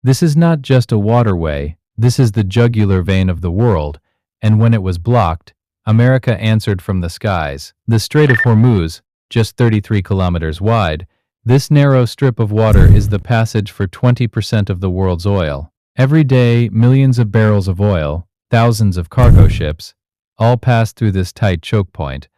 This is not just a waterway, this is the jugular vein of the world, and when it was blocked, America answered from the skies. The Strait of Hormuz, just 33 kilometers wide, this narrow strip of water is the passage for 20% of the world's oil. Every day, millions of barrels of oil, thousands of cargo ships, all passed through this tight choke point,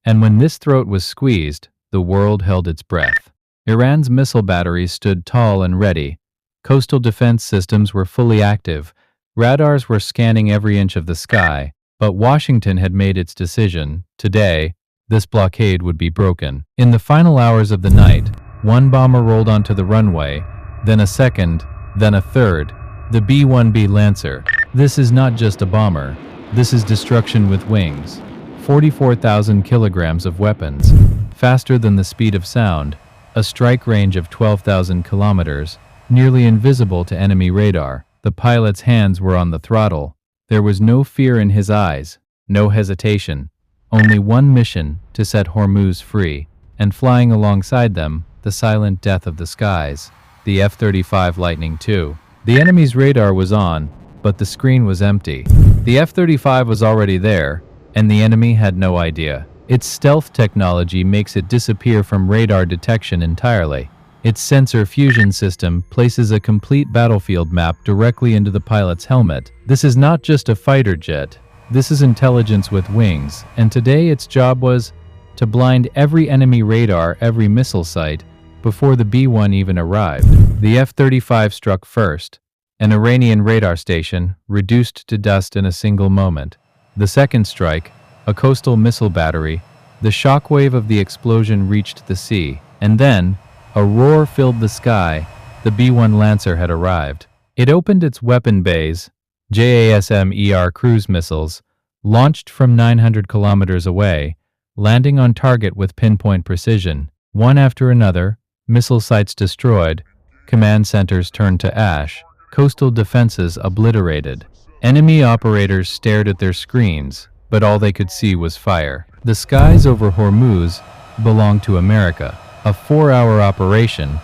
and when this throat was squeezed, the world held its breath. Iran's missile batteries stood tall and ready. Coastal defense systems were fully active. Radars were scanning every inch of the sky, but Washington had made its decision. Today, this blockade would be broken. In the final hours of the night, one bomber rolled onto the runway, then a second, then a third. The B-1B Lancer. This is not just a bomber. This is destruction with wings. 44,000 kilograms of weapons. Faster than the speed of sound. A strike range of 12,000 kilometers. Nearly invisible to enemy radar. The pilot's hands were on the throttle. There was no fear in his eyes. No hesitation. Only one mission, to set Hormuz free. And flying alongside them, the silent death of the skies. The F-35 Lightning II. The enemy's radar was on, but the screen was empty. The F-35 was already there, and the enemy had no idea. Its stealth technology makes it disappear from radar detection entirely. Its sensor fusion system places a complete battlefield map directly into the pilot's helmet. This is not just a fighter jet. This is intelligence with wings, and today its job was to blind every enemy radar, every missile site, before the B-1 even arrived. The F-35 struck first, an Iranian radar station reduced to dust in a single moment. The second strike, a coastal missile battery, the shockwave of the explosion reached the sea, and then, a roar filled the sky. The B-1 Lancer had arrived. It opened its weapon bays, JASSM-ER cruise missiles, launched from 900 kilometers away, landing on target with pinpoint precision. One after another, missile sites destroyed, command centers turned to ash, coastal defenses obliterated. Enemy operators stared at their screens, but all they could see was fire. The skies over Hormuz belonged to America. A 4-hour operation,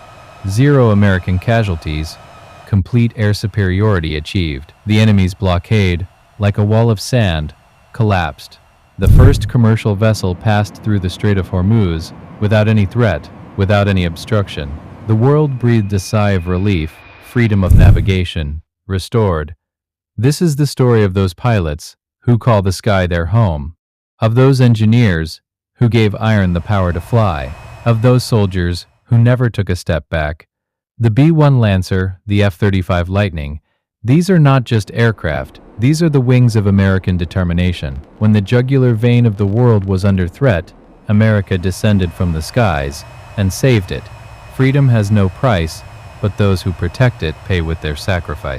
0 American casualties, complete air superiority achieved. The enemy's blockade, like a wall of sand, collapsed. The first commercial vessel passed through the Strait of Hormuz without any threat, without any obstruction. The world breathed a sigh of relief, freedom of navigation, restored. This is the story of those pilots who call the sky their home, of those engineers who gave iron the power to fly, of those soldiers who never took a step back. The B-1 Lancer, the F-35 Lightning, these are not just aircraft, these are the wings of American determination. When the jugular vein of the world was under threat, America descended from the skies and saved it. Freedom has no price, but those who protect it pay with their sacrifice.